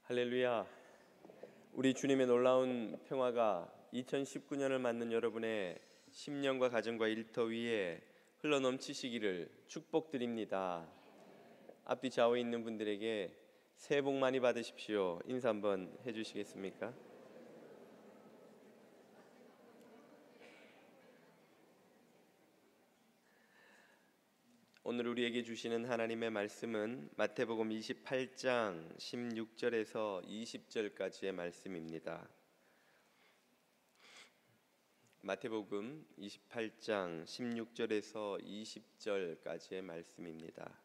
할렐루야. 우리 주님의 놀라운 평화가 2019년을 맞는 여러분의 심령과 가정과 일터 위에 흘러넘치시기를 축복드립니다. 앞뒤 좌우에 있는 분들에게 새해 복 많이 받으십시오. 인사 한번 해주시겠습니까? 오늘 우리에게 주시는 하나님의 말씀은 마태복음 28장 16절에서 20절까지의 말씀입니다. 마태복음 28장 16절에서 20절까지의 말씀입니다.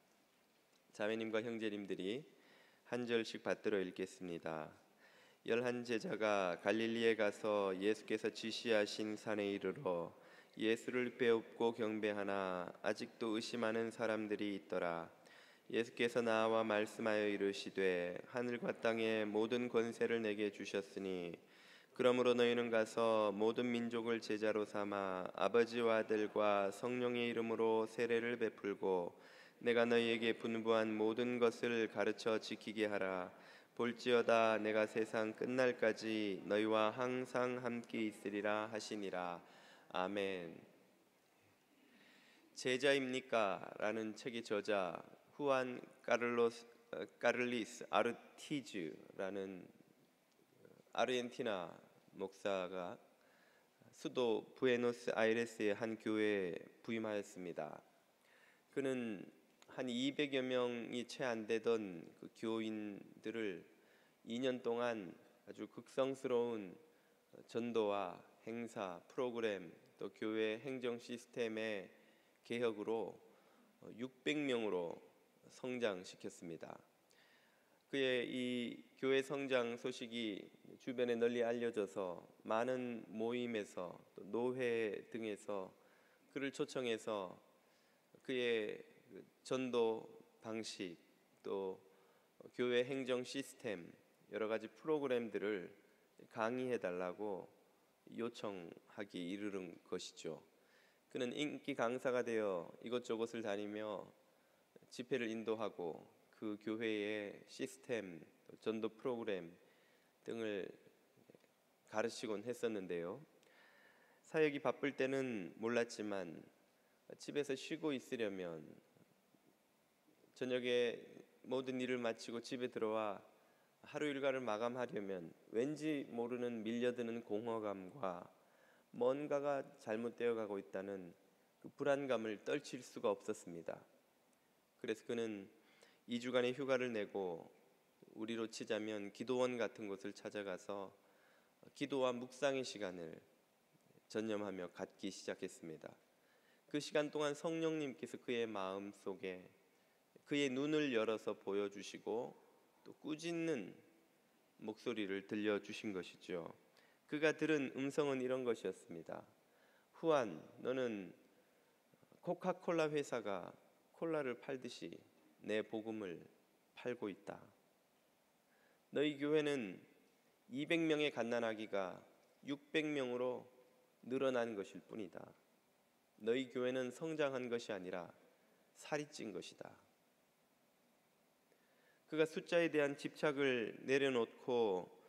자매님과 형제님들이 한 절씩 받들어 읽겠습니다. 11 제자가 갈릴리에 가서 예수께서 지시하신 산에 이르러 예수를 배웁고 경배하나 아직도 의심하는 사람들이 있더라. 예수께서 나와 말씀하여 이르시되 하늘과 땅의 모든 권세를 내게 주셨으니 그러므로 너희는 가서 모든 민족을 제자로 삼아 아버지와 아들과 성령의 이름으로 세례를 베풀고 내가 너희에게 분부한 모든 것을 가르쳐 지키게 하라. 볼지어다 내가 세상 끝날까지 너희와 항상 함께 있으리라 하시니라. 아멘. 제자입니까? 라는 책의 저자 후안 까를리스 아르티즈라는 아르헨티나 목사가 수도 부에노스아이레스의 한 교회에 부임하였습니다. 그는 한 200여 명이 채 안 되던 그 교인들을 2년 동안 아주 극성스러운 전도와 행사, 프로그램, 또 교회 행정 시스템의 개혁으로 600명으로 성장시켰습니다. 그의 이 교회 성장 소식이 주변에 널리 알려져서 많은 모임에서 또 노회 등에서 그를 초청해서 그의 전도 방식 또 교회 행정 시스템 여러 가지 프로그램들을 강의해 달라고 요청하기 이르는 것이죠. 그는 인기 강사가 되어 이곳저곳을 다니며 집회를 인도하고 그 교회의 시스템, 전도 프로그램 등을 가르치곤 했었는데요. 사역이 바쁠 때는 몰랐지만 집에서 쉬고 있으려면 저녁에 모든 일을 마치고 집에 들어와 하루 일과를 마감하려면 왠지 모르는 밀려드는 공허감과 뭔가가 잘못되어 가고 있다는 그 불안감을 떨칠 수가 없었습니다. 그래서 그는 2주간의 휴가를 내고 우리로 치자면 기도원 같은 곳을 찾아가서 기도와 묵상의 시간을 전념하며 갖기 시작했습니다. 그 시간 동안 성령님께서 그의 마음 속에 그의 눈을 열어서 보여주시고 또 꾸짖는 목소리를 들려주신 것이죠. 그가 들은 음성은 이런 것이었습니다. 후안, 너는 코카콜라 회사가 콜라를 팔듯이 내 복음을 팔고 있다. 너희 교회는 200명의 갓난아기가 600명으로 늘어난 것일 뿐이다. 너희 교회는 성장한 것이 아니라 살이 찐 것이다. 그가 숫자에 대한 집착을 내려놓고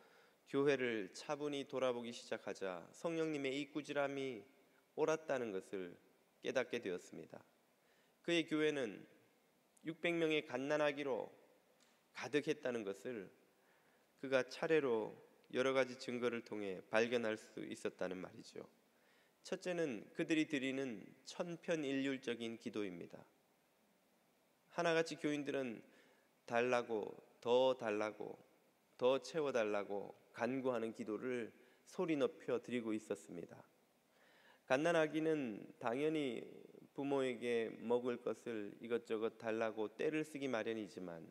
교회를 차분히 돌아보기 시작하자 성령님의 이 꾸지람이 옳았다는 것을 깨닫게 되었습니다. 그의 교회는 600명의 갓난아기로 가득했다는 것을 그가 차례로 여러 가지 증거를 통해 발견할 수 있었다는 말이죠. 첫째는 그들이 드리는 천편일률적인 기도입니다. 하나같이 교인들은 달라고 더 채워달라고 간구하는 기도를 소리 높여 드리고 있었습니다. 갓난아기는 당연히 부모에게 먹을 것을 이것저것 달라고 떼를 쓰기 마련이지만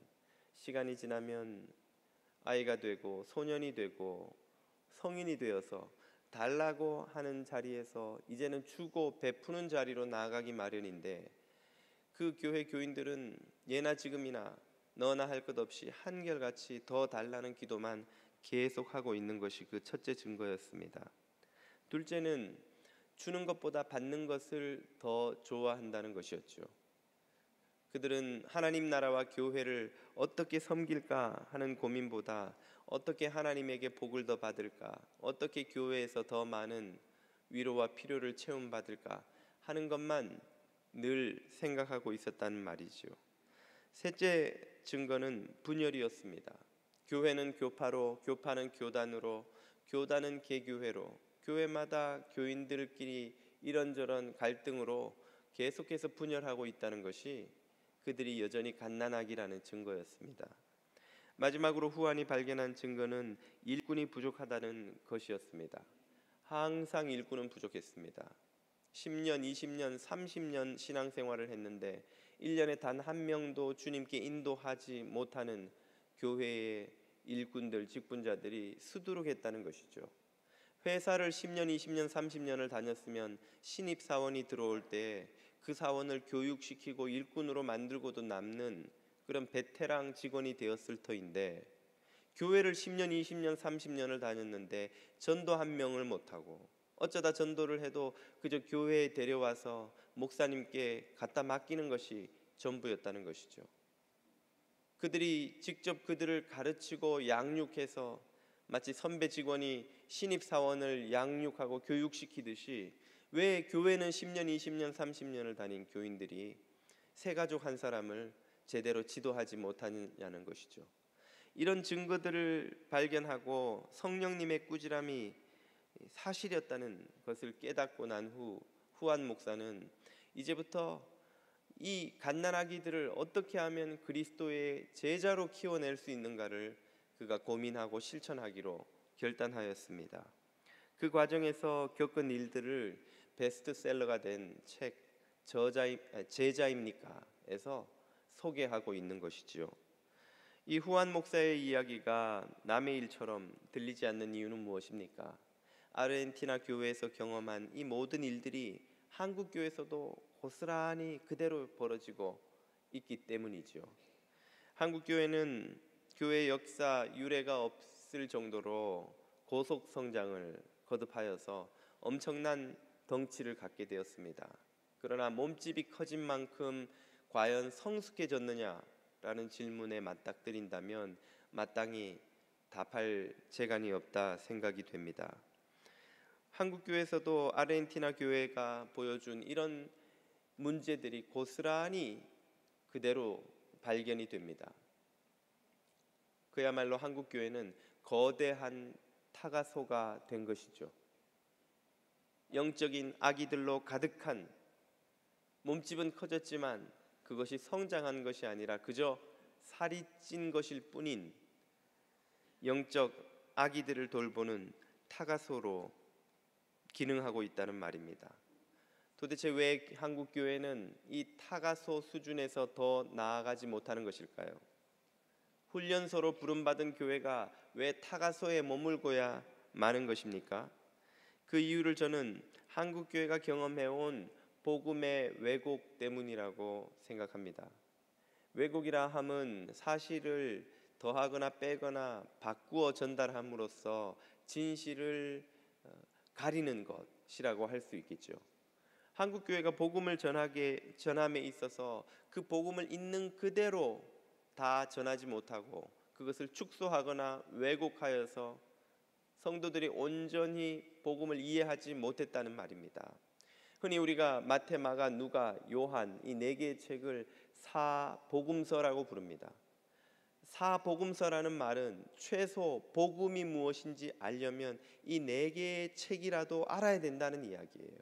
시간이 지나면 아이가 되고 소년이 되고 성인이 되어서 달라고 하는 자리에서 이제는 주고 베푸는 자리로 나아가기 마련인데 그 교회 교인들은 예나 지금이나 너나 할 것 없이 한결같이 더 달라는 기도만 계속하고 있는 것이 그 첫째 증거였습니다. 둘째는 주는 것보다 받는 것을 더 좋아한다는 것이었죠. 그들은 하나님 나라와 교회를 어떻게 섬길까 하는 고민보다 어떻게 하나님에게 복을 더 받을까, 어떻게 교회에서 더 많은 위로와 필요를 채움받을까 하는 것만 늘 생각하고 있었다는 말이죠. 셋째 증거는 분열이었습니다. 교회는 교파로, 교파는 교단으로, 교단은 개교회로, 교회마다 교인들끼리 이런저런 갈등으로 계속해서 분열하고 있다는 것이 그들이 여전히 갓난아기라는 증거였습니다. 마지막으로 후한이 발견한 증거는 일꾼이 부족하다는 것이었습니다. 항상 일꾼은 부족했습니다. 10년, 20년, 30년 신앙생활을 했는데 1년에 단 한 명도 주님께 인도하지 못하는 교회의 일꾼들, 직분자들이 수두룩했다는 것이죠. 회사를 10년, 20년, 30년을 다녔으면 신입사원이 들어올 때 그 사원을 교육시키고 일꾼으로 만들고도 남는 그런 베테랑 직원이 되었을 터인데, 교회를 10년, 20년, 30년을 다녔는데 전도 한 명을 못하고 어쩌다 전도를 해도 그저 교회에 데려와서 목사님께 갖다 맡기는 것이 전부였다는 것이죠. 그들이 직접 그들을 가르치고 양육해서 마치 선배 직원이 신입사원을 양육하고 교육시키듯이 왜 교회는 10년, 20년, 30년을 다닌 교인들이 새 가족 한 사람을 제대로 지도하지 못하느냐는 것이죠. 이런 증거들을 발견하고 성령님의 꾸지람이 사실이었다는 것을 깨닫고 난 후 후한 목사는 이제부터 이 갓난아기들을 어떻게 하면 그리스도의 제자로 키워낼 수 있는가를 그가 고민하고 실천하기로 결단하였습니다. 그 과정에서 겪은 일들을 베스트셀러가 된 책 제자입니까?에서 소개하고 있는 것이지요. 이 후한 목사의 이야기가 남의 일처럼 들리지 않는 이유는 무엇입니까? 아르헨티나 교회에서 경험한 이 모든 일들이 한국 교회에서도 고스란히 그대로 벌어지고 있기 때문이죠. 한국 교회는 교회 역사 유례가 없을 정도로 고속 성장을 거듭하여서 엄청난 덩치를 갖게 되었습니다. 그러나 몸집이 커진 만큼 과연 성숙해졌느냐라는 질문에 맞닥뜨린다면 마땅히 답할 재간이 없다 생각이 됩니다. 한국 교회에서도 아르헨티나 교회가 보여준 이런 문제들이 고스란히 그대로 발견이 됩니다. 그야말로 한국 교회는 거대한 타가소가 된 것이죠. 영적인 아기들로 가득한, 몸집은 커졌지만 그것이 성장한 것이 아니라 그저 살이 찐 것일 뿐인 영적 아기들을 돌보는 타가소로 기능하고 있다는 말입니다. 도대체 왜 한국 교회는 이 타가소 수준에서 더 나아가지 못하는 것일까요? 훈련소로 부름받은 교회가 왜 타가소에 머물고야 마는 것입니까? 그 이유를 저는 한국 교회가 경험해온 복음의 왜곡 때문이라고 생각합니다. 왜곡이라 함은 사실을 더하거나 빼거나 바꾸어 전달함으로써 진실을 가리는 것이라고 할 수 있겠죠. 한국 교회가 복음을 전함에 있어서 그 복음을 있는 그대로 다 전하지 못하고 그것을 축소하거나 왜곡하여서 성도들이 온전히 복음을 이해하지 못했다는 말입니다. 흔히 우리가 마태, 마가, 누가, 요한 이 네 개의 책을 사복음서라고 부릅니다. 사복음서라는 말은 최소 복음이 무엇인지 알려면 이 네 개의 책이라도 알아야 된다는 이야기예요.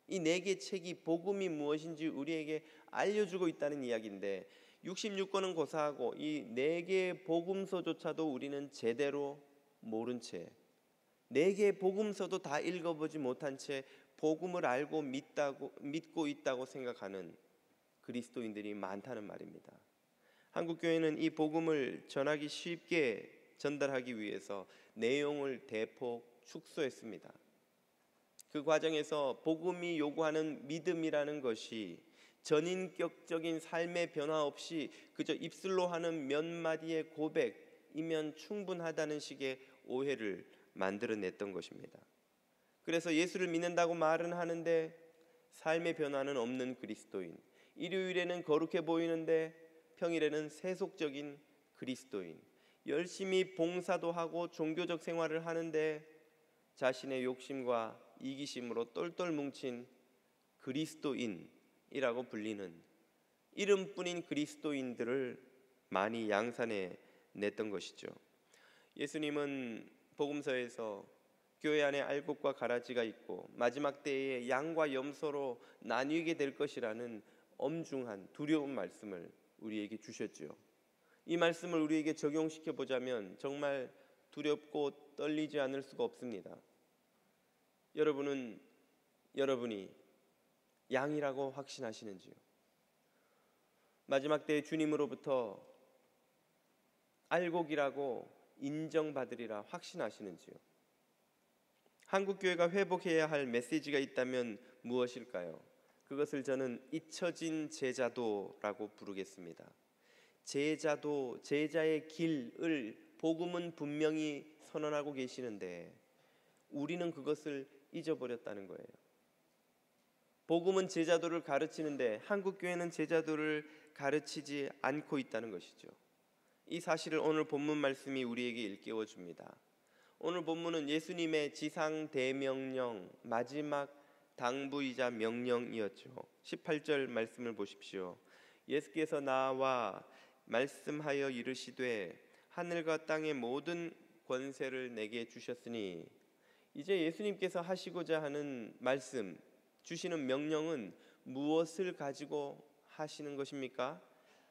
이 네 개의 책이 복음이 무엇인지 우리에게 알려주고 있다는 이야기인데 66권은 고사하고 이 네 개의 복음서조차도 우리는 제대로 모른 채, 네 개의 복음서도 다 읽어보지 못한 채 복음을 알고 믿고 있다고 생각하는 그리스도인들이 많다는 말입니다. 한국 교회는 이 복음을 전하기 쉽게 전달하기 위해서 내용을 대폭 축소했습니다. 그 과정에서 복음이 요구하는 믿음이라는 것이 전인격적인 삶의 변화 없이 그저 입술로 하는 몇 마디의 고백이면 충분하다는 식의 오해를 만들어냈던 것입니다. 그래서 예수를 믿는다고 말은 하는데 삶의 변화는 없는 그리스도인, 일요일에는 거룩해 보이는데 평일에는 세속적인 그리스도인, 열심히 봉사도 하고 종교적 생활을 하는데 자신의 욕심과 이기심으로 똘똘 뭉친 그리스도인이라고 불리는 이름뿐인 그리스도인들을 많이 양산해 냈던 것이죠. 예수님은 복음서에서 교회 안에 알곡과 가라지가 있고 마지막 때에 양과 염소로 나뉘게 될 것이라는 엄중한 두려운 말씀을 우리에게 주셨죠. 이 말씀을 우리에게 적용시켜 보자면 정말 두렵고 떨리지 않을 수가 없습니다. 여러분이 양이라고 확신하시는지요? 마지막 때에 주님으로부터 알곡이라고 인정받으리라 확신하시는지요? 한국교회가 회복해야 할 메시지가 있다면 무엇일까요? 그것을 저는 잊혀진 제자도라고 부르겠습니다. 제자도, 제자의 길을 복음은 분명히 선언하고 계시는데 우리는 그것을 잊어버렸다는 거예요. 복음은 제자도를 가르치는데 한국교회는 제자도를 가르치지 않고 있다는 것이죠. 이 사실을 오늘 본문 말씀이 우리에게 일깨워 줍니다. 오늘 본문은 예수님의 지상 대명령, 마지막 당부이자 명령이었죠. 18절 말씀을 보십시오. 예수께서 나와 말씀하여 이르시되 하늘과 땅의 모든 권세를 내게 주셨으니, 이제 예수님께서 하시고자 하는 말씀, 주시는 명령은 무엇을 가지고 하시는 것입니까?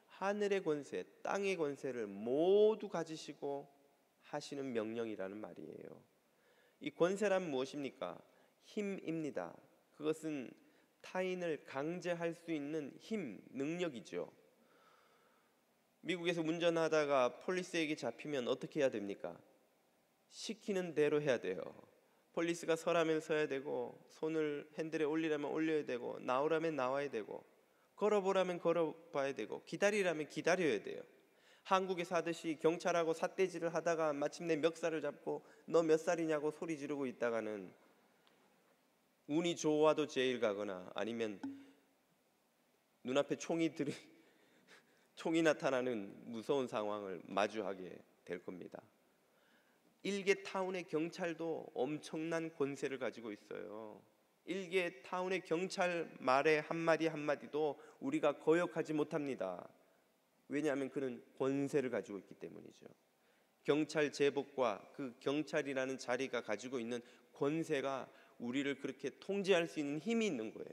하늘의 권세, 땅의 권세를 모두 가지시고 하시는 명령이라는 말이에요. 이 권세란 무엇입니까? 힘입니다. 그것은 타인을 강제할 수 있는 힘, 능력이죠. 미국에서 운전하다가 폴리스에게 잡히면 어떻게 해야 됩니까? 시키는 대로 해야 돼요. 폴리스가 서라면 서야 되고, 손을 핸들에 올리라면 올려야 되고, 나오라면 나와야 되고, 걸어보라면 걸어봐야 되고, 기다리라면 기다려야 돼요. 한국에서 하듯이 경찰하고 삿대질을 하다가 마침내 멱살을 잡고 너 몇 살이냐고 소리 지르고 있다가는 운이 좋아도 제일 가거나 아니면 눈앞에 총이 나타나는 무서운 상황을 마주하게 될 겁니다. 일개 타운의 경찰도 엄청난 권세를 가지고 있어요. 일개 타운의 경찰 말의 한마디 한마디도 우리가 거역하지 못합니다. 왜냐하면 그는 권세를 가지고 있기 때문이죠. 경찰 제복과 그 경찰이라는 자리가 가지고 있는 권세가 우리를 그렇게 통제할 수 있는 힘이 있는 거예요.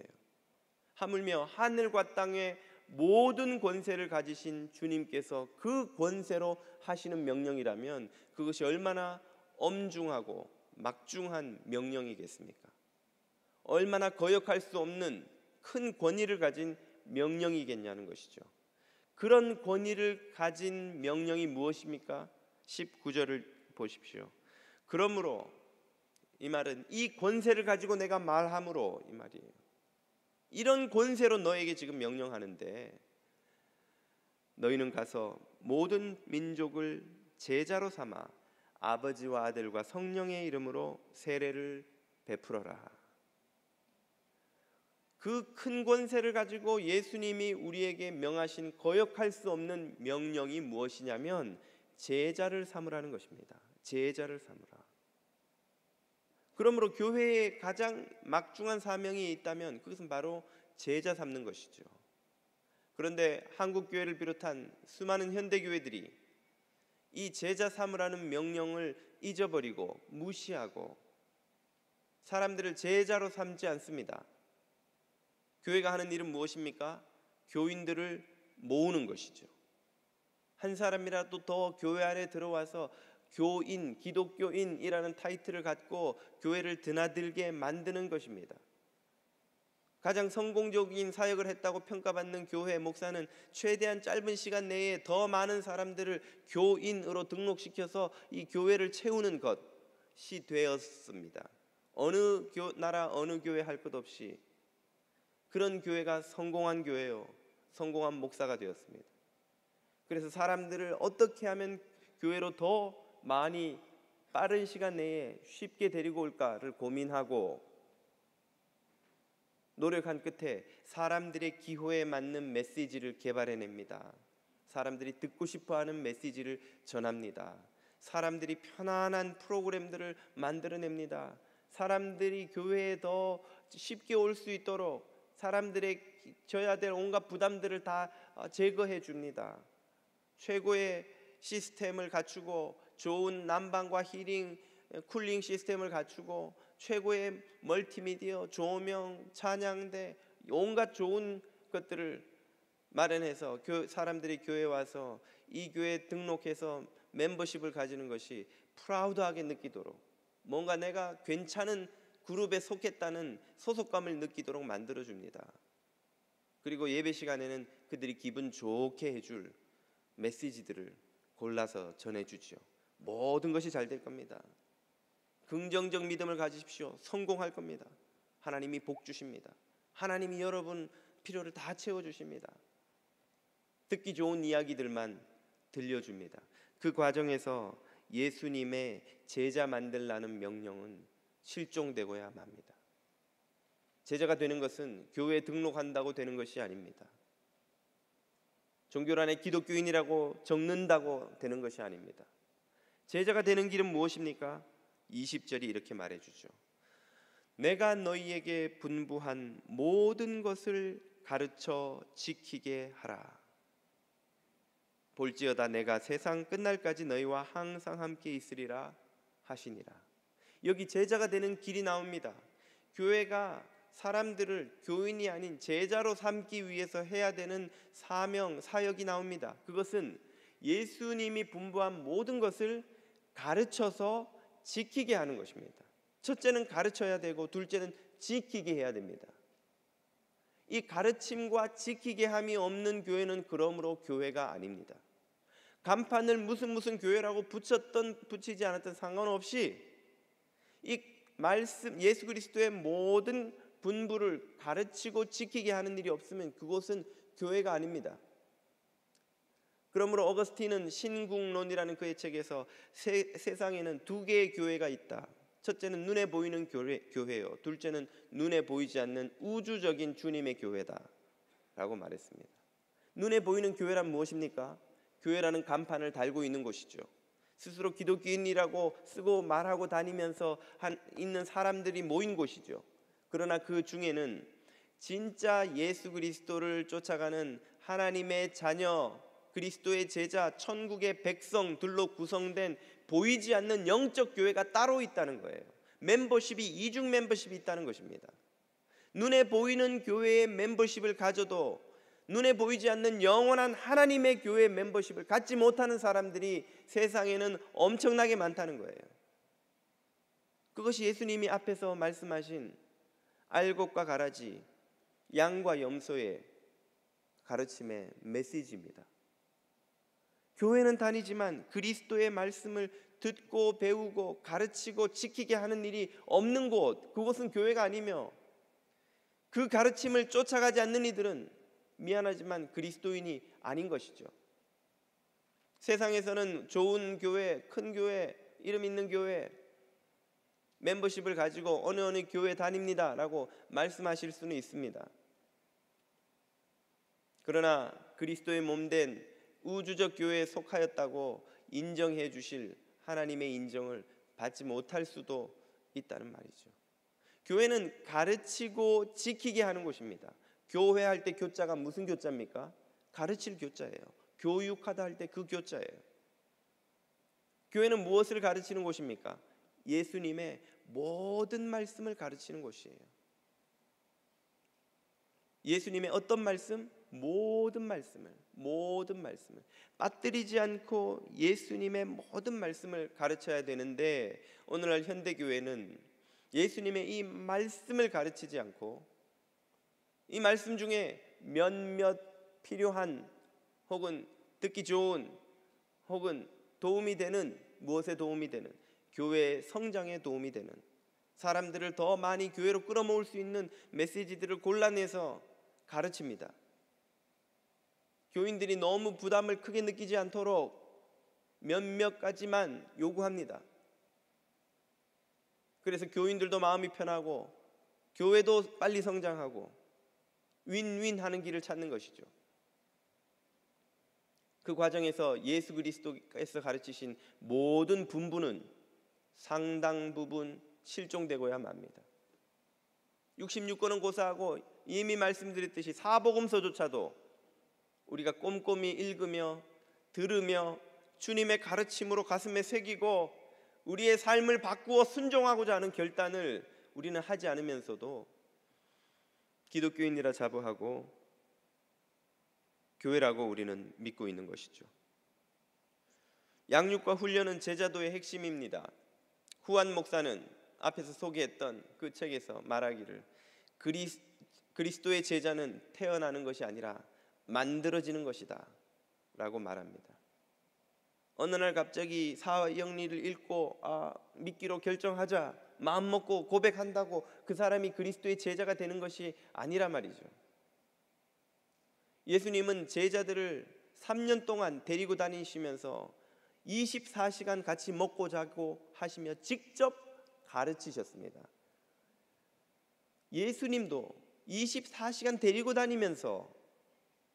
하물며 하늘과 땅의 모든 권세를 가지신 주님께서 그 권세로 하시는 명령이라면 그것이 얼마나 엄중하고 막중한 명령이겠습니까? 얼마나 거역할 수 없는 큰 권위를 가진 명령이겠냐는 것이죠. 그런 권위를 가진 명령이 무엇입니까? 19절을 보십시오. 그러므로, 이 말은 이 권세를 가지고 내가 말함으로, 이 말이에요. 이런 권세로 너에게 지금 명령하는데 너희는 가서 모든 민족을 제자로 삼아 아버지와 아들과 성령의 이름으로 세례를 베풀어라. 그 큰 권세를 가지고 예수님이 우리에게 명하신 거역할 수 없는 명령이 무엇이냐면 제자를 삼으라는 것입니다. 제자를 삼으라. 그러므로 교회의 가장 막중한 사명이 있다면 그것은 바로 제자 삼는 것이죠. 그런데 한국교회를 비롯한 수많은 현대교회들이 이 제자 삼으라는 명령을 잊어버리고 무시하고 사람들을 제자로 삼지 않습니다. 교회가 하는 일은 무엇입니까? 교인들을 모으는 것이죠. 한 사람이라도 더 교회 안에 들어와서 교인, 기독교인이라는 타이틀을 갖고 교회를 드나들게 만드는 것입니다. 가장 성공적인 사역을 했다고 평가받는 교회 목사는 최대한 짧은 시간 내에 더 많은 사람들을 교인으로 등록시켜서 이 교회를 채우는 것이 되었습니다. 어느 나라 어느 교회 할 것 없이 그런 교회가 성공한 교회요, 성공한 목사가 되었습니다. 그래서 사람들을 어떻게 하면 교회로 더 많이 빠른 시간 내에 쉽게 데리고 올까를 고민하고 노력한 끝에 사람들의 기호에 맞는 메시지를 개발해냅니다. 사람들이 듣고 싶어하는 메시지를 전합니다. 사람들이 편안한 프로그램들을 만들어냅니다. 사람들이 교회에 더 쉽게 올 수 있도록 사람들의 져야 될 온갖 부담들을 다 제거해 줍니다. 최고의 시스템을 갖추고 좋은 난방과 히링, 쿨링 시스템을 갖추고 최고의 멀티미디어, 조명, 찬양대, 온갖 좋은 것들을 마련해서 사람들이 교회에 와서 이 교회에 등록해서 멤버십을 가지는 것이 프라우드하게 느끼도록, 뭔가 내가 괜찮은 그룹에 속했다는 소속감을 느끼도록 만들어줍니다. 그리고 예배 시간에는 그들이 기분 좋게 해줄 메시지들을 골라서 전해주죠. 모든 것이 잘 될 겁니다. 긍정적 믿음을 가지십시오. 성공할 겁니다. 하나님이 복 주십니다. 하나님이 여러분 필요를 다 채워주십니다. 듣기 좋은 이야기들만 들려줍니다. 그 과정에서 예수님의 제자 만들라는 명령은 실종되고야 맙니다. 제자가 되는 것은 교회에 등록한다고 되는 것이 아닙니다. 종교란에 기독교인이라고 적는다고 되는 것이 아닙니다. 제자가 되는 길은 무엇입니까? 20절이 이렇게 말해주죠. 내가 너희에게 분부한 모든 것을 가르쳐 지키게 하라. 볼지어다 내가 세상 끝날까지 너희와 항상 함께 있으리라 하시니라. 여기 제자가 되는 길이 나옵니다. 교회가 사람들을 교인이 아닌 제자로 삼기 위해서 해야 되는 사명, 사역이 나옵니다. 그것은 예수님이 분부한 모든 것을 가르쳐서 지키게 하는 것입니다. 첫째는 가르쳐야 되고 둘째는 지키게 해야 됩니다. 이 가르침과 지키게 함이 없는 교회는 그러므로 교회가 아닙니다. 간판을 무슨 교회라고 붙이지 않았던 상관없이 이 말씀, 예수 그리스도의 모든 분부를 가르치고 지키게 하는 일이 없으면 그곳은 교회가 아닙니다. 그러므로 어거스틴은 신국론이라는 그의 책에서 세상에는 두 개의 교회가 있다. 첫째는 눈에 보이는 교회요. 둘째는 눈에 보이지 않는 우주적인 주님의 교회다 라고 말했습니다. 눈에 보이는 교회란 무엇입니까? 교회라는 간판을 달고 있는 곳이죠. 스스로 기독교인이라고 쓰고 말하고 다니면서 있는 사람들이 모인 곳이죠. 그러나 그 중에는 진짜 예수 그리스도를 쫓아가는 하나님의 자녀, 그리스도의 제자, 천국의 백성들로 구성된 보이지 않는 영적 교회가 따로 있다는 거예요. 멤버십이 이중 멤버십이 있다는 것입니다. 눈에 보이는 교회의 멤버십을 가져도 눈에 보이지 않는 영원한 하나님의 교회의 멤버십을 갖지 못하는 사람들이 세상에는 엄청나게 많다는 거예요. 그것이 예수님이 앞에서 말씀하신 알곡과 가라지, 양과 염소의 가르침의 메시지입니다. 교회는 다니지만 그리스도의 말씀을 듣고 배우고 가르치고 지키게 하는 일이 없는 곳, 그곳은 교회가 아니며 그 가르침을 쫓아가지 않는 이들은 미안하지만 그리스도인이 아닌 것이죠. 세상에서는 좋은 교회, 큰 교회, 이름 있는 교회, 멤버십을 가지고 어느 교회 다닙니다 라고 말씀하실 수는 있습니다. 그러나 그리스도의 몸된 우주적 교회에 속하였다고 인정해 주실 하나님의 인정을 받지 못할 수도 있다는 말이죠. 교회는 가르치고 지키게 하는 곳입니다. 교회할 때 교자가 무슨 교자입니까? 가르칠 교자예요. 교육하다 할 때 그 교자예요. 교회는 무엇을 가르치는 곳입니까? 예수님의 모든 말씀을 가르치는 곳이에요. 예수님의 어떤 말씀? 모든 말씀을 빠뜨리지 않고 예수님의 모든 말씀을 가르쳐야 되는데, 오늘날 현대교회는 예수님의 이 말씀을 가르치지 않고 이 말씀 중에 몇몇 필요한 혹은 듣기 좋은 혹은 도움이 되는, 무엇에 도움이 되는, 교회의 성장에 도움이 되는, 사람들을 더 많이 교회로 끌어모을 수 있는 메시지들을 골라내서 가르칩니다. 교인들이 너무 부담을 크게 느끼지 않도록 몇몇 가지만 요구합니다. 그래서 교인들도 마음이 편하고 교회도 빨리 성장하고 윈윈 하는 길을 찾는 것이죠. 그 과정에서 예수 그리스도께서 가르치신 모든 분부는 상당 부분 실종되고야 맙니다. 66권은 고사하고 이미 말씀드렸듯이 사복음서조차도 우리가 꼼꼼히 읽으며 들으며 주님의 가르침으로 가슴에 새기고 우리의 삶을 바꾸어 순종하고자 하는 결단을 우리는 하지 않으면서도 기독교인이라 자부하고 교회라고 우리는 믿고 있는 것이죠. 양육과 훈련은 제자도의 핵심입니다. 후안 목사는 앞에서 소개했던 그 책에서 말하기를 그리스도의 제자는 태어나는 것이 아니라 만들어지는 것이다 라고 말합니다. 어느 날 갑자기 사형리를 읽고 믿기로 결정하자 마음먹고 고백한다고 그 사람이 그리스도의 제자가 되는 것이 아니라 말이죠. 예수님은 제자들을 3년 동안 데리고 다니시면서 24시간 같이 먹고 자고 하시며 직접 가르치셨습니다. 예수님도 24시간 데리고 다니면서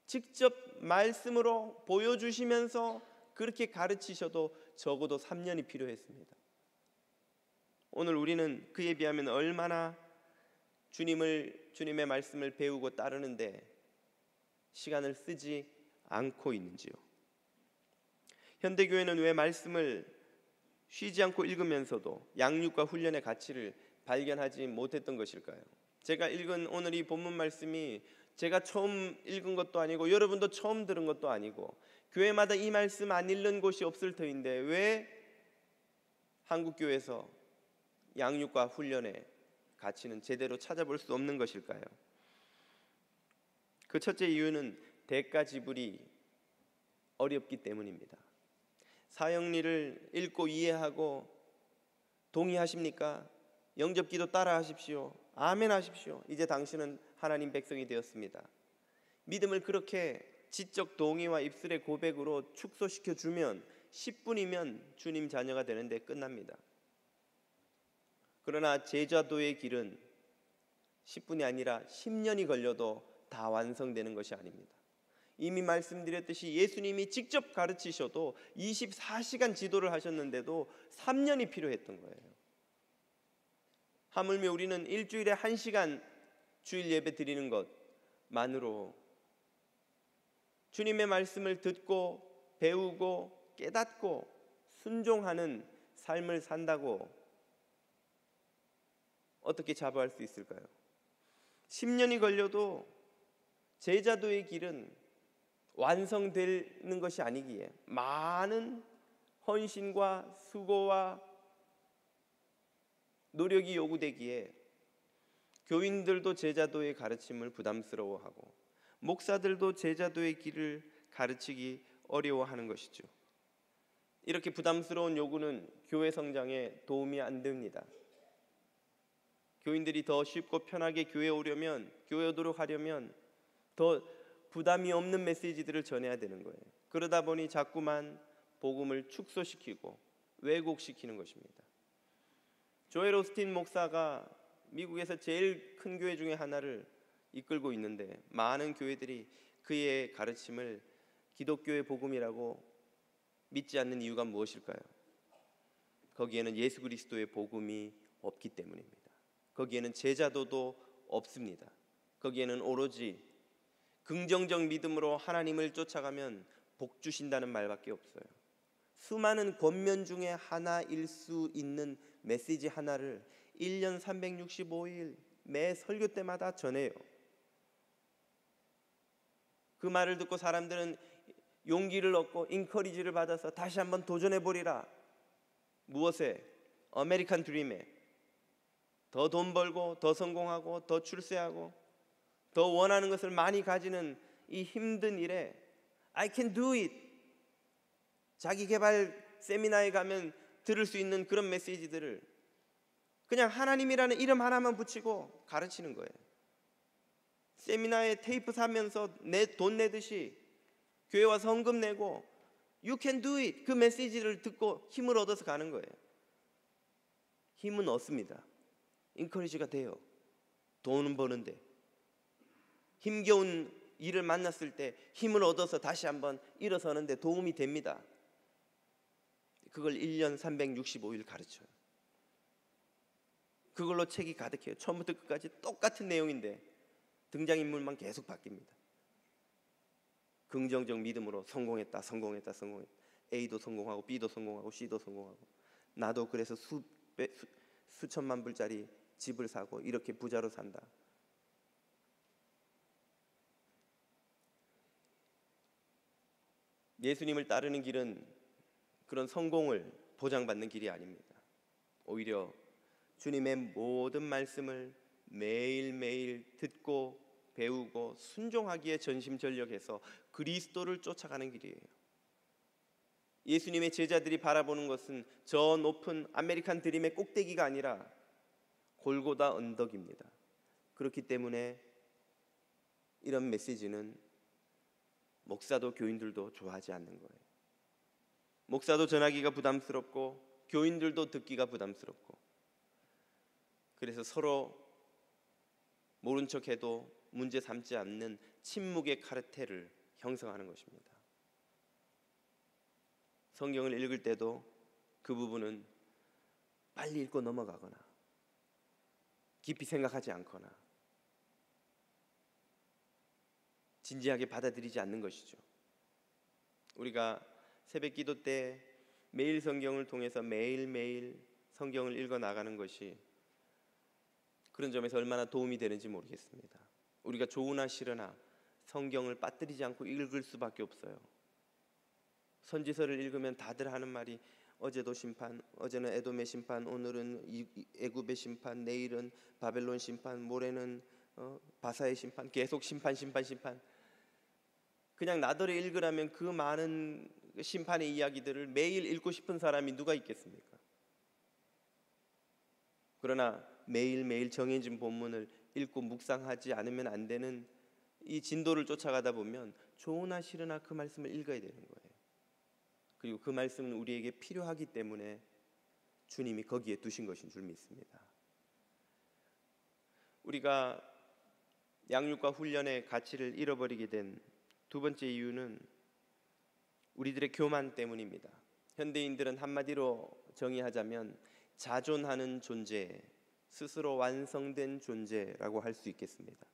직접 말씀으로 보여주시면서 그렇게 가르치셔도 적어도 3년이 필요했습니다. 오늘 우리는 그에 비하면 얼마나 주님의 말씀을 배우고 따르는데 시간을 쓰지 않고 있는지요. 현대교회는 왜 말씀을 쉬지 않고 읽으면서도 양육과 훈련의 가치를 발견하지 못했던 것일까요? 제가 읽은 오늘 이 본문 말씀이 제가 처음 읽은 것도 아니고 여러분도 처음 들은 것도 아니고 교회마다 이 말씀 안 읽는 곳이 없을 터인데 왜 한국교회에서 양육과 훈련의 가치는 제대로 찾아볼 수 없는 것일까요? 그 첫째 이유는 대가 지불이 어렵기 때문입니다. 사형리를 읽고 이해하고 동의하십니까? 영접기도 따라 하십시오. 아멘 하십시오. 이제 당신은 하나님 백성이 되었습니다. 믿음을 그렇게 지적 동의와 입술의 고백으로 축소시켜 주면 10분이면 주님 자녀가 되는데 끝납니다. 그러나 제자도의 길은 10분이 아니라 10년이 걸려도 다 완성되는 것이 아닙니다. 이미 말씀드렸듯이 예수님이 직접 가르치셔도 24시간 지도를 하셨는데도 3년이 필요했던 거예요. 하물며 우리는 일주일에 1시간 주일 예배 드리는 것만으로 주님의 말씀을 듣고 배우고 깨닫고 순종하는 삶을 산다고 어떻게 자부할 수 있을까요? 10년이 걸려도 제자도의 길은 완성되는 것이 아니기에 많은 헌신과 수고와 노력이 요구되기에 교인들도 제자도의 가르침을 부담스러워하고 목사들도 제자도의 길을 가르치기 어려워하는 것이죠. 이렇게 부담스러운 요구는 교회 성장에 도움이 안 됩니다. 교인들이 더 쉽고 편하게 교회에 오려면, 교회 오도록 하려면 더 부담이 없는 메시지들을 전해야 되는 거예요. 그러다 보니 자꾸만 복음을 축소시키고 왜곡시키는 것입니다. 조엘 오스틴 목사가 미국에서 제일 큰 교회 중에 하나를 이끌고 있는데 많은 교회들이 그의 가르침을 기독교의 복음이라고 믿지 않는 이유가 무엇일까요? 거기에는 예수 그리스도의 복음이 없기 때문입니다. 거기에는 제자도도 없습니다. 거기에는 오로지 긍정적 믿음으로 하나님을 쫓아가면 복 주신다는 말밖에 없어요. 수많은 권면 중에 하나일 수 있는 메시지 하나를 1년 365일 매 설교 때마다 전해요. 그 말을 듣고 사람들은 용기를 얻고 인커리지를 받아서 다시 한번 도전해 보리라. 무엇에? 아메리칸 드림에. 더 돈 벌고 더 성공하고 더 출세하고 더 원하는 것을 많이 가지는 이 힘든 일에 I can do it. 자기 개발 세미나에 가면 들을 수 있는 그런 메시지들을 그냥 하나님이라는 이름 하나만 붙이고 가르치는 거예요. 세미나에 테이프 사면서 돈 내듯이 교회 와서 헌금 내고 You can do it. 그 메시지를 듣고 힘을 얻어서 가는 거예요. 힘은 얻습니다. 인커리지가 돼요. 돈은 버는데 힘겨운 일을 만났을 때 힘을 얻어서 다시 한번 일어서는데 도움이 됩니다. 그걸 1년 365일 가르쳐요. 그걸로 책이 가득해요. 처음부터 끝까지 똑같은 내용인데 등장인물만 계속 바뀝니다. 긍정적 믿음으로 성공했다. A도 성공하고 B도 성공하고 C도 성공하고, 나도 그래서 수천만 불짜리 집을 사고 이렇게 부자로 산다. 예수님을 따르는 길은 그런 성공을 보장받는 길이 아닙니다. 오히려 주님의 모든 말씀을 매일매일 듣고 배우고 순종하기에 전심전력해서 그리스도를 쫓아가는 길이에요. 예수님의 제자들이 바라보는 것은 저 높은 아메리칸 드림의 꼭대기가 아니라 골고다 언덕입니다. 그렇기 때문에 이런 메시지는 목사도 교인들도 좋아하지 않는 거예요. 목사도 전하기가 부담스럽고 교인들도 듣기가 부담스럽고, 그래서 서로 모른 척해도 문제 삼지 않는 침묵의 카르텔을 형성하는 것입니다. 성경을 읽을 때도 그 부분은 빨리 읽고 넘어가거나 깊이 생각하지 않거나 진지하게 받아들이지 않는 것이죠. 우리가 새벽 기도 때 매일 성경을 통해서 매일매일 성경을 읽어 나가는 것이 그런 점에서 얼마나 도움이 되는지 모르겠습니다. 우리가 좋으나 싫으나 성경을 빠뜨리지 않고 읽을 수밖에 없어요. 선지서를 읽으면 다들 하는 말이 어제도 심판, 어제는 에돔의 심판, 오늘은 애굽의 심판, 내일은 바벨론 심판, 모레는 바사의 심판, 계속 심판. 그냥 나더러 읽으라면 그 많은 심판의 이야기들을 매일 읽고 싶은 사람이 누가 있겠습니까? 그러나 매일매일 정해진 본문을 읽고 묵상하지 않으면 안 되는 이 진도를 쫓아가다 보면 좋으나 싫으나 그 말씀을 읽어야 되는 거예요. 그리고 그 말씀은 우리에게 필요하기 때문에 주님이 거기에 두신 것인 줄 믿습니다. 우리가 양육과 훈련의 가치를 잃어버리게 된 두 번째 이유는 우리들의 교만 때문입니다. 현대인들은 한마디로 정의하자면 자존하는 존재, 스스로 완성된 존재라고 할 수 있겠습니다.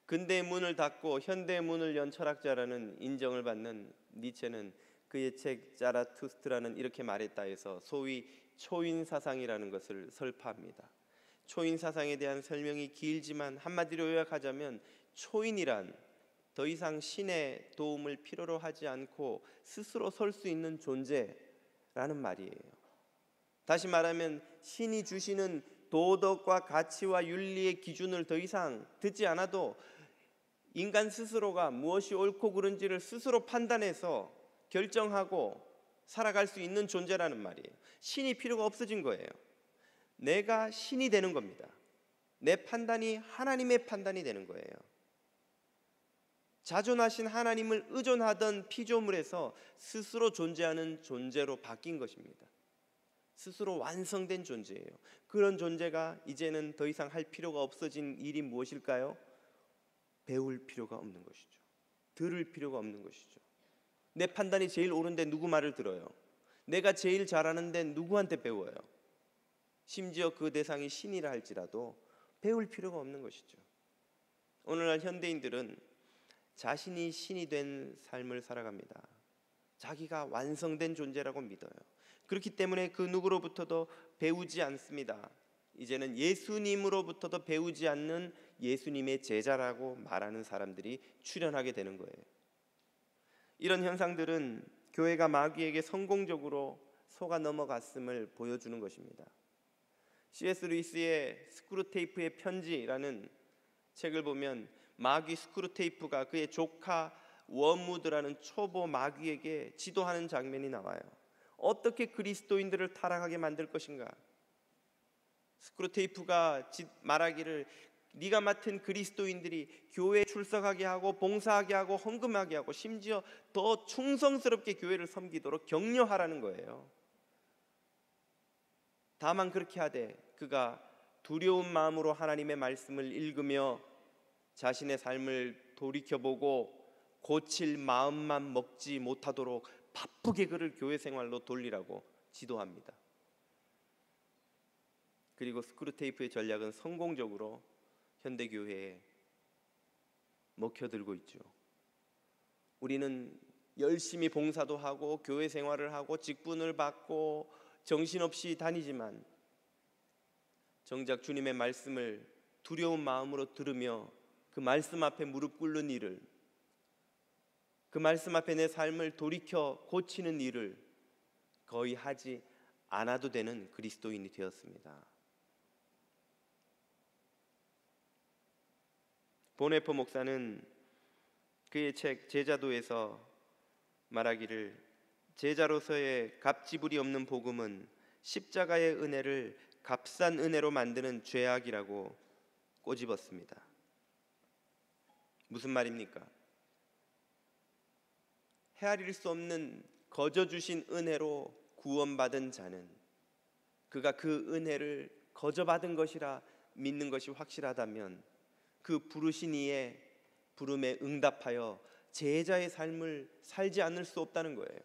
근대의 문을 닫고 현대의 문을 연 철학자라는 인정을 받는 니체는 그의 책 자라투스트라는 이렇게 말했다 해서 소위 초인 사상이라는 것을 설파합니다. 초인 사상에 대한 설명이 길지만 한마디로 요약하자면 초인이란 더 이상 신의 도움을 필요로 하지 않고 스스로 설 수 있는 존재라는 말이에요. 다시 말하면 신이 주시는 도덕과 가치와 윤리의 기준을 더 이상 듣지 않아도 인간 스스로가 무엇이 옳고 그른지를 스스로 판단해서 결정하고 살아갈 수 있는 존재라는 말이에요. 신이 필요가 없어진 거예요. 내가 신이 되는 겁니다. 내 판단이 하나님의 판단이 되는 거예요. 자존하신 하나님을 의존하던 피조물에서 스스로 존재하는 존재로 바뀐 것입니다. 스스로 완성된 존재예요. 그런 존재가 이제는 더 이상 할 필요가 없어진 일이 무엇일까요? 배울 필요가 없는 것이죠. 들을 필요가 없는 것이죠. 내 판단이 제일 옳은데 누구 말을 들어요? 내가 제일 잘하는데 누구한테 배워요? 심지어 그 대상이 신이라 할지라도 배울 필요가 없는 것이죠. 오늘날 현대인들은 자신이 신이 된 삶을 살아갑니다. 자기가 완성된 존재라고 믿어요. 그렇기 때문에 그 누구로부터도 배우지 않습니다. 이제는 예수님으로부터도 배우지 않는 예수님의 제자라고 말하는 사람들이 출현하게 되는 거예요. 이런 현상들은 교회가 마귀에게 성공적으로 속아 넘어갔음을 보여주는 것입니다. C.S. 루이스의 스크루테이프의 편지라는 책을 보면 마귀 스크루테이프가 그의 조카 워무드라는 초보 마귀에게 지도하는 장면이 나와요. 어떻게 그리스도인들을 타락하게 만들 것인가? 스크루테이프가 말하기를 네가 맡은 그리스도인들이 교회에 출석하게 하고 봉사하게 하고 헌금하게 하고 심지어 더 충성스럽게 교회를 섬기도록 격려하라는 거예요. 다만 그렇게 하되 그가 두려운 마음으로 하나님의 말씀을 읽으며 자신의 삶을 돌이켜보고 고칠 마음만 먹지 못하도록 바쁘게 그를 교회 생활로 돌리라고 지도합니다. 그리고 스크루테이프의 전략은 성공적으로 현대교회에 먹혀들고 있죠. 우리는 열심히 봉사도 하고 교회 생활을 하고 직분을 받고 정신없이 다니지만 정작 주님의 말씀을 두려운 마음으로 들으며 그 말씀 앞에 무릎 꿇는 일을, 그 말씀 앞에 내 삶을 돌이켜 고치는 일을 거의 하지 않아도 되는 그리스도인이 되었습니다. 보네포 목사는 그의 책 제자도에서 말하기를, 제자로서의 값지불이 없는 복음은 십자가의 은혜를 값싼 은혜로 만드는 죄악이라고 꼬집었습니다. 무슨 말입니까? 헤아릴 수 없는 거저 주신 은혜로 구원받은 자는 그가 그 은혜를 거저 받은 것이라 믿는 것이 확실하다면 그 부르신 이의 부름에 응답하여 제자의 삶을 살지 않을 수 없다는 거예요.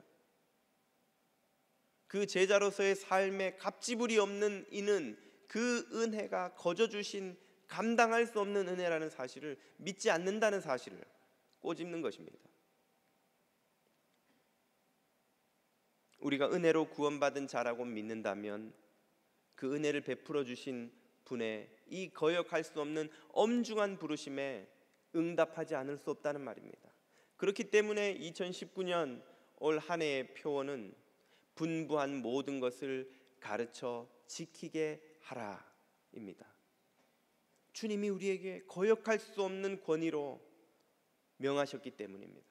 그 제자로서의 삶에 값지불이 없는 이는 그 은혜가 거저 주신 감당할 수 없는 은혜라는 사실을 믿지 않는다는 사실을 꼬집는 것입니다. 우리가 은혜로 구원받은 자라고 믿는다면 그 은혜를 베풀어 주신 분의 이 거역할 수 없는 엄중한 부르심에 응답하지 않을 수 없다는 말입니다. 그렇기 때문에 2019년 올 한 해의 표어는 분부한 모든 것을 가르쳐 지키게 하라입니다. 주님이 우리에게 거역할 수 없는 권위로 명하셨기 때문입니다.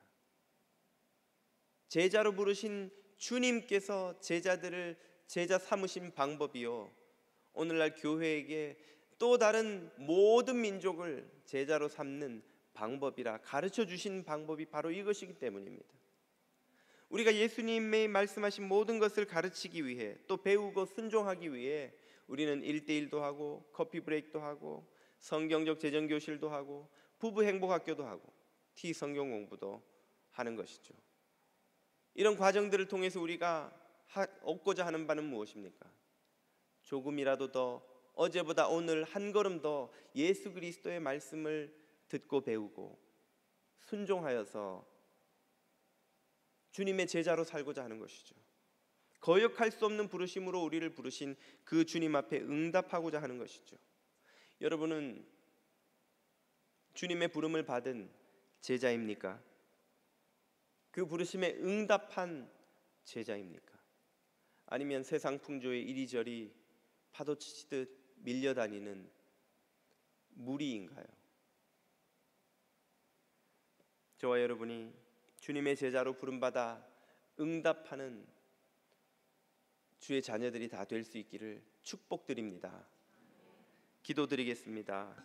제자로 부르신 주님께서 제자들을 제자 삼으신 방법이요, 오늘날 교회에게 또 다른 모든 민족을 제자로 삼는 방법이라 가르쳐 주신 방법이 바로 이것이기 때문입니다. 우리가 예수님의 말씀하신 모든 것을 가르치기 위해, 또 배우고 순종하기 위해 우리는 1대1도 하고 커피 브레이크도 하고 성경적 재정교실도 하고 부부 행복학교도 하고 T성경 공부도 하는 것이죠. 이런 과정들을 통해서 우리가 얻고자 하는 바는 무엇입니까? 조금이라도 더, 어제보다 오늘 한 걸음 더 예수 그리스도의 말씀을 듣고 배우고 순종하여서 주님의 제자로 살고자 하는 것이죠. 거역할 수 없는 부르심으로 우리를 부르신 그 주님 앞에 응답하고자 하는 것이죠. 여러분은 주님의 부름을 받은 제자입니까? 그 부르심에 응답한 제자입니까? 아니면 세상 풍조에 이리저리 파도치듯 밀려다니는 무리인가요? 저와 여러분이 주님의 제자로 부름받아 응답하는 주의 자녀들이 다 될 수 있기를 축복드립니다. 기도드리겠습니다.